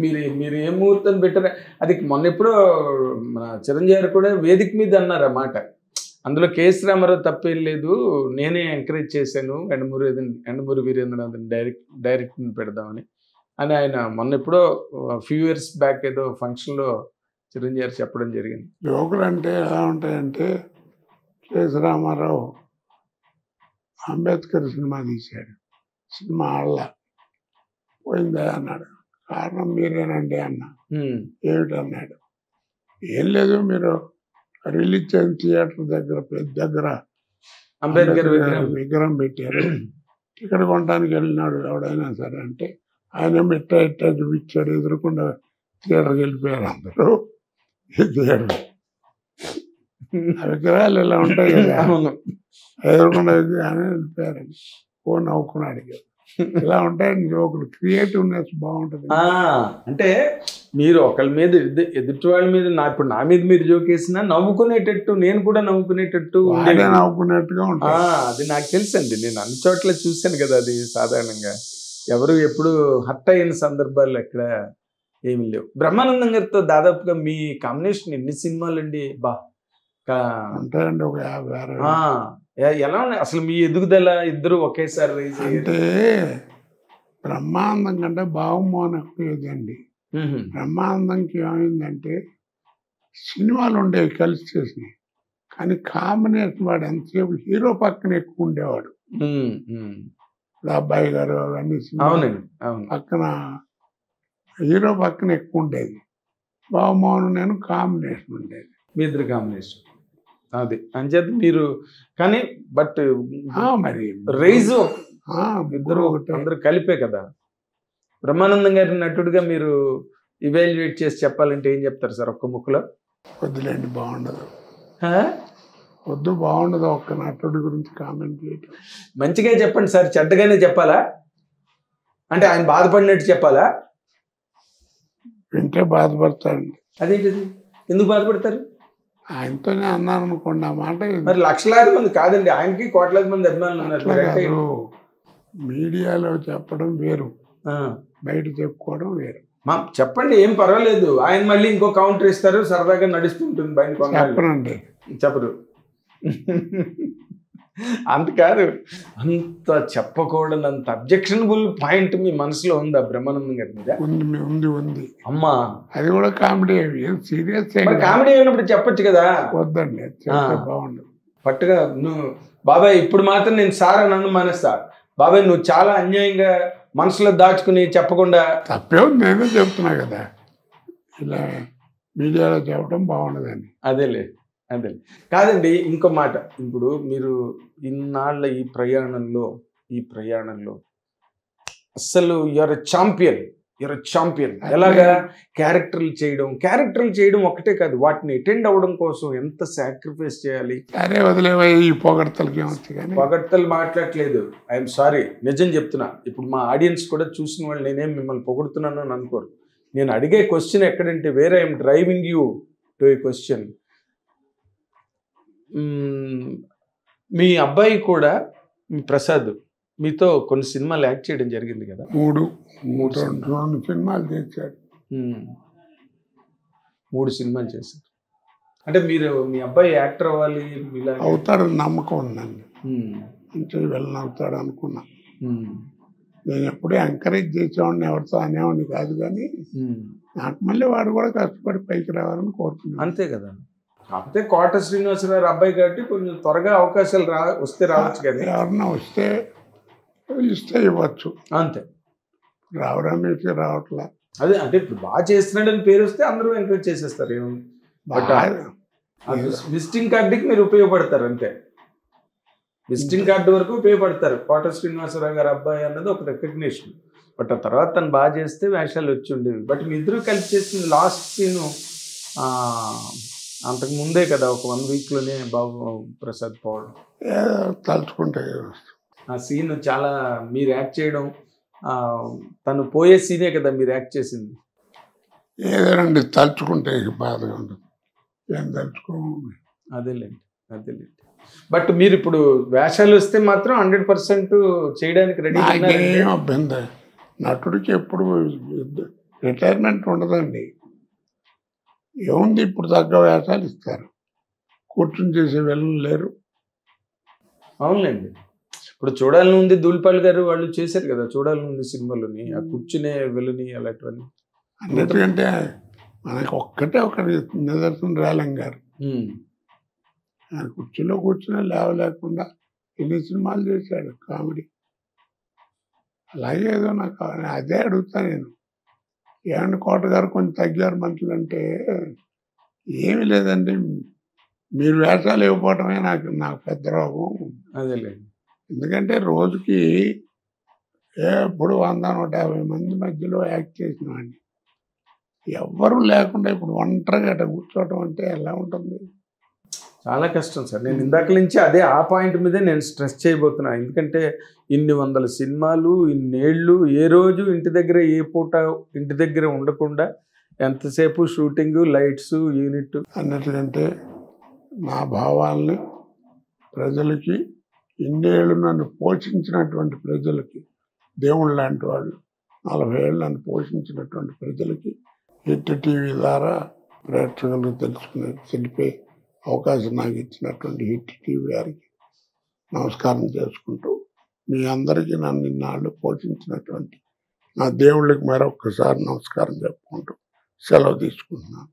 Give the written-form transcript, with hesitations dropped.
మీరు మీరు ఏ ముహూర్తం పెట్టారా? అది మొన్న ఎప్పుడో మన చిరంజీవి గారు కూడా వేదిక మీద అన్నారు ఆ మాట. అందులో కేఎస్ రామారావు తప్పేం లేదు, నేనే ఎంకరేజ్ చేశాను యండమూరి వీరేంద్రనాథ్ డైరెక్ట్ని పెడదామని అని ఆయన మొన్న ఎప్పుడో ఫ్యూ ఇయర్స్ బ్యాక్ ఏదో ఫంక్షన్లో చిరంజీవి గారు చెప్పడం జరిగింది. జోకులు అంటే ఎలా ఉంటాయంటే, కేఎస్ రామారావు అంబేద్కర్ సినిమా తీశాడు. సినిమా ఆడలా, పోయిందా అన్నాడు. కారణం మీరేనండి అన్న. ఏమిటన్నాడు, ఏం లేదు, మీరు రిలీజ్ చేసిన థియేటర్ దగ్గర అంబేద్కర్ విగ్రహం పెట్టారు, టికెట్ కొనడానికి వెళ్ళినాడు ఎవడైనా సరే అంటే, ఆయన ఇట్టా చూపించాడు, ఎదురుకుండా థియేటర్కి వెళ్ళిపోయారు అందరూ. థియేటర్ ఆ విగ్రహాలు ఇలా ఉంటాయి కదా, ఎదురుకుండా విగ్రహాన్ని వెళ్ళిపోయారని ఫోన్ నవ్వుకున్నాడు. ఇలా ఉంటాయండి జోకులు. క్రియేటివ్నెస్ బాగుంటుంది. అంటే మీరు ఒకళ్ళ మీద ఎదుటి వాళ్ళ మీద ఇప్పుడు నా మీద మీరు జోకేసినా నవ్వుకునేటట్టు, నేను కూడా నవ్వుకునేటట్టు నవ్వుకునేట్టుగా ఉంటాయి. అది నాకు తెలుసండి, నేను అన్ని చోట్ల చూశాను కదా. అది సాధారణంగా ఎవరు ఎప్పుడు హర్ట్ అయిన సందర్భాలు ఎక్కడ ఏమి లేవు. బ్రహ్మానందం గారితో దాదాపుగా మీ కాంబినేషన్ ఎన్ని సినిమాలు అండి? ఉంటాయండి, ఒక 50. ఎలా ఉన్నాయి అసలు మీ ఎదుగుదల? ఇద్దరు ఒకేసారి రైజ్ అంటే బ్రహ్మానందం కంటే బాగుమోహన్ ఎక్కువదండి. బ్రహ్మానందంకి ఏమైందంటే సినిమాలు ఉండేవి కలిసి చేసినాయి, కానీ కాంబినేషన్ వాడు ఎంతసేపు హీరో పక్కన ఎక్కువ ఉండేవాడు. ఇప్పుడు అబ్బాయి గారు అవన్నీ పక్కన హీరో పక్కన ఎక్కువ ఉండేది. బాగుమోహన్ నేను కాంబినేషన్ ఉండేది, మీ ఇద్దరు కాంబినేషన్. అది అంచేత మీరు కానీ బట్ మరి రైజ్ ఇద్దరు అందరూ కలిపే కదా. బ్రహ్మానందం గారి నటుడుగా మీరు ఇవాల్యుయేట్ చేసి చెప్పాలంటే ఏం చెప్తారు సార్ ఒక్క ముక్కలో? వద్దులేండి, బాగుండదు. బాగుండదు ఒక్క నటుడి గురించి కామెంట్ చేయటం. మంచిగా చెప్పండి సార్, చెడ్డగానే చెప్పాలా? అంటే ఆయన బాధపడినట్టు చెప్పాలా? వింటే బాధపడతాడండి. అదేంటిది, ఎందుకు బాధపడతారు? ఆయనతోనే అన్నాను అనుకోండి ఆ మాట. మరి లక్షలాది మంది కాదండి, ఆయనకి కోట్లాది మంది అభిమానులు ఉన్నారు. మీడియాలో చెప్పడం వేరు, బయట చెప్పుకోవడం వేరు. చెప్పండి, ఏం పర్వాలేదు. ఆయన మళ్ళీ ఇంకో కౌంటర్ ఇస్తారు, సరదాగా నడుస్తుంటుంది బయట. చెప్పనండి, చెప్పరు. అంత కాదు, అంత చెప్పకూడదంత అబ్జెక్షనబుల్ పాయింట్ మీ మనసులో ఉందా బ్రహ్మానందం గారి మీద? ఉంది. అమ్మా, అది కూడా కామెడీ. సీరియస్ కామెడీ అయినప్పుడు చెప్పచ్చు కదా. వద్దండి, బాగుండదు. పట్టుగా నువ్వు బాబాయ్ ఇప్పుడు మాత్రం నేను సార్ నన్ను మానేస్తా, బాబాయ్ నువ్వు చాలా అన్యాయంగా మనసులో దాచుకుని చెప్పకుండా. తప్పే ఉంది, నేనే చెప్తున్నా కదా, ఇలా మీడియాలో చెప్పడం బాగుండదని. అదేలే కాదండి. ఇంకో మాట, ఇప్పుడు మీరు ఇన్నాళ్ళ ఈ ప్రయాణంలో అసలు యూఆర్ ఎ ఛాంపియన్. ఎలాగా? క్యారెక్టర్లు చేయడం ఒక్కటే కాదు, వాటిని అటెండ్ అవ్వడం కోసం ఎంత సాక్రిఫైస్ చేయాలి. అరే వదిలేవా ఈ పొగడ్తలకి. పొగడ్తలు మాట్లాడట్లేదు, ఐఎమ్ సారీ, నిజం చెప్తున్నా. ఇప్పుడు మా ఆడియన్స్ కూడా చూసిన వాళ్ళు నేనేం మిమ్మల్ని పొగుడుతున్నాను అని అనుకోరు. నేను అడిగే క్వశ్చన్ ఎక్కడంటే వేరే, I'm driving you to a question. మీ అబ్బాయి కూడా, మీ ప్రసాద్, మీతో కొన్ని సినిమాలు యాక్ట్ చేయడం జరిగింది కదా? మూడు సినిమాలు చేశాడు. 3 సినిమాలు చేశారు. అంటే మీరు మీ అబ్బాయి యాక్టర్ అవ్వాలి అవుతాడని నమ్మకం ఉందండి. ఇంటర్వ్యూ వెళ్ళనవుతాడు అనుకున్నా. నేను ఎప్పుడూ ఎంకరేజ్ చేసేవాడిని, ఎవరితో అనేవాడిని కాదు, కానీ నాకు మళ్ళీ వాడు కూడా కష్టపడి పైకి రావాలని కోరుకున్నాను. అంతే కదా. కాకపోతే కోట శ్రీనివాసరావు అబ్బాయి కాబట్టి కొంచెం త్వరగా అవకాశాలు వస్తే రావచ్చు కదా. ఎవరన్నా ఇస్తే ఇవ్వచ్చు, అంతే. రావడానికి రావట్లా. అదే అంటే ఇప్పుడు బాగా చేస్తున్నాడని పేరు వస్తే అందరూ ఎంకరేజ్ చేసేస్తారు. విజిటింగ్ కార్డుకి మీరు ఉపయోగపడతారు, అంతే. విజిటింగ్ కార్డు వరకు ఉపయోగపడతారు. కోట శ్రీనివాసరావు గారు అబ్బాయి అన్నది ఒక రికగ్నిషన్. బట్ ఆ తర్వాత తను బాగా చేస్తే వేషాలు వచ్చి ఉండేవి. బట్ మీ ఇద్దరు కలిసి చేసింది లాస్ట్ సీను అంతకు ముందే కదా, ఒక 1 వీక్లోనే బాబు ప్రసాద్ పోవడం. తలుచుకుంటే ఆ సీన్ చాలా మీరు యాక్ట్ చేయడం, తను పోయే సీనే కదా మీరు యాక్ట్ చేసింది. ఏదేనండి, తలుచుకుంటే బాధగా ఉంటుంది, ఏం తలుచుకో. అదేలేండి. బట్ మీరు ఇప్పుడు వేషాలు వస్తే మాత్రం 100% చేయడానికి రెడీ. అభ్యంతరం. నటుడికి ఎప్పుడు రిటైర్మెంట్ ఉండదండి. ఏముంది, ఇప్పుడు తగ్గ వేషాలు ఇస్తారు, కూర్చుని చేసే వెళ్ళం లేరు. అవునులేండి. ఇప్పుడు చూడాలని ఉంది ధూళిపాల్ గారు వాళ్ళు చేశారు కదా చూడాలని ఉంది సినిమాలోని, ఆ కూర్చునే వెలుని అలాంటివన్నీ. అన్నిటికంటే మనకి ఒక్కటే ఒక నిదర్శనం రేలంగ్ గారు. ఆయన కుర్చీలో కూర్చుని లేవలేకుండా ఎన్ని సినిమాలు చేశాడు కామెడీ. అలాగే ఏదో నాకు అదే అడుగుతా నేను, ఏమండి కోట గారు కొంచెం తగ్గారు మంత్రులు అంటే, ఏమి లేదండి, మీరు వేషాలు ఇవ్వకపోవటమే నాకు పెద్ద రోగం. అదేలేండి. ఎందుకంటే రోజుకి ఎప్పుడు 100-150 మంది మధ్యలో యాక్ట్ చేసిన వాడిని, ఎవ్వరూ లేకుండా ఇప్పుడు ఒంటరిగా అట్లా కూర్చోవటం అంటే ఎలా ఉంటుంది? చాలా కష్టం సార్. నేను ఇందాక నుంచి అదే ఆ పాయింట్ మీదే నేను స్ట్రెస్ చేయబోతున్నా. ఎందుకంటే ఇన్ని వందల సినిమాలు, ఇన్నేళ్ళు, ఏ రోజు ఇంటి దగ్గర ఏ పూట ఇంటి దగ్గర ఉండకుండా ఎంతసేపు షూటింగ్, లైట్స్, యూనిట్. అన్నిటికంటే నా భావాల్ని ప్రజలకి, ఇన్నేళ్ళు నన్ను పోషించినటువంటి ప్రజలకి, దేవుళ్ళు లాంటి వాళ్ళు 40 ఏళ్ళు నన్ను పోషించినటువంటి ప్రజలకి హిట్ టీవీ ద్వారా ప్రేక్షకులకు తెలుసుకునే తెలిపే అవకాశం నాకు ఇచ్చినటువంటి హిట్ టీవీ గారికి నమస్కారం చేసుకుంటూ, మీ అందరికీ నన్ను ఇన్నాళ్ళు పోషించినటువంటి నా దేవుళ్ళకి మరొక్కసారి నమస్కారం చెప్పుకుంటూ సెలవు తీసుకుంటున్నాను.